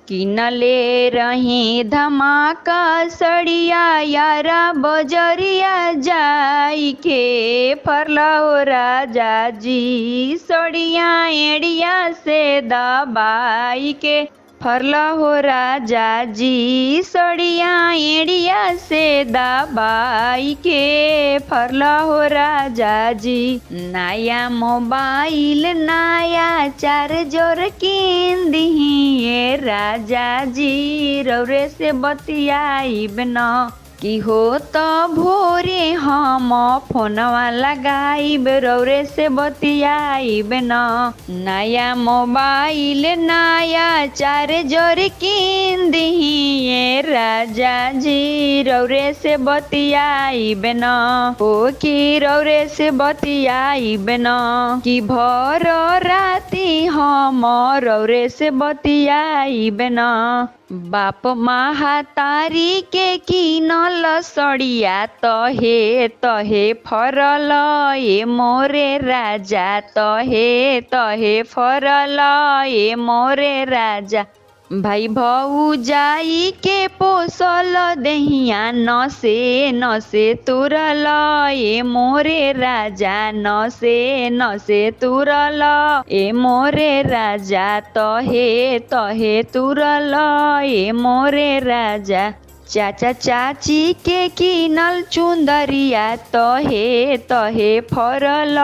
किनले रही धमाका सड़िया यारा बजरिया जाई के फरला हो राजा जी सड़िया एड़िया से दबाई के फरला हो राजा जी सड़िया एड़िया से दबाई के फरला हो राजा जी। नया मोबाइल नया चार्जर किन दिही ये राजा जी रौरे से बतियाइब न कि हो तो भोरे हम फोनवा लगाइब रौरे से बतियाइब न। नया मोबाइल नया चार्जर किन दिही ये राजा जी रौरे से बतियाइब न हो कि रौरे से बतियाइब न कि भर राती हम रौरे से बतियाइब न। बाप महातारी के किनल सड़िया तहे तहे फरल ए मोरे राजा तहे तहे फरल ए मोरे राजा। भाई भौजाई के पोसल दहिया नसे नसे तुरल ए मोरे राजा नसे नसे तुरल ए मोरे राजा तहे तहे तुरल ए मोरे राजा। चाचा चाची के किनल चुंदरिया तहे तहे फरल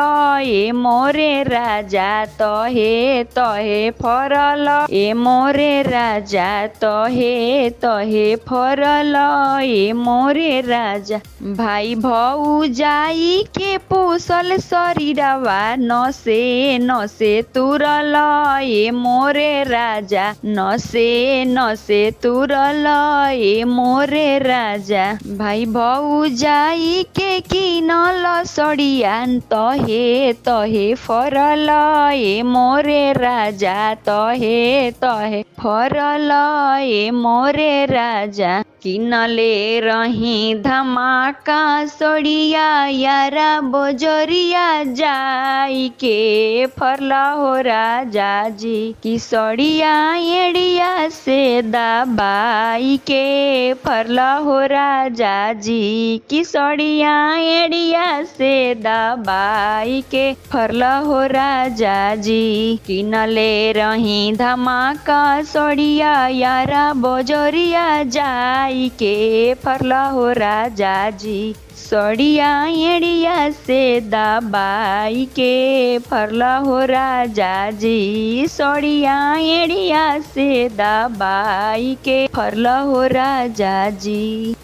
ए मोरे राजा तहे तहे फरल ए मोरे राजा तहे तहे फरल ए मोरे राजा। भाई भौजाई के पोसल शरीरवा नसे नसे तुरल ए मोरे राजा नसे नसे तुरल ए मोरे राजा। भाई भौजाई के किनल सड़िया तहे तहे फरल ए मोरे राजा तहे तहे फरल ए मोरे राजा। किनले रही धमाका सड़िया यारा बजरिया जाई के फरला हो राजा जी कि सड़िया एड़िया से दबाई के फरला हो राजा जी कि सड़िया एड़िया से दबाई के फरला हो राजा जी। किनले रही धमाका सड़िया यारा बजरिया जाई के फरला हो राजा जी सड़िया एड़िया से दबाई के फरला हो राजा जी सड़िया एड़िया से दबाई के फरला हो राजा जी।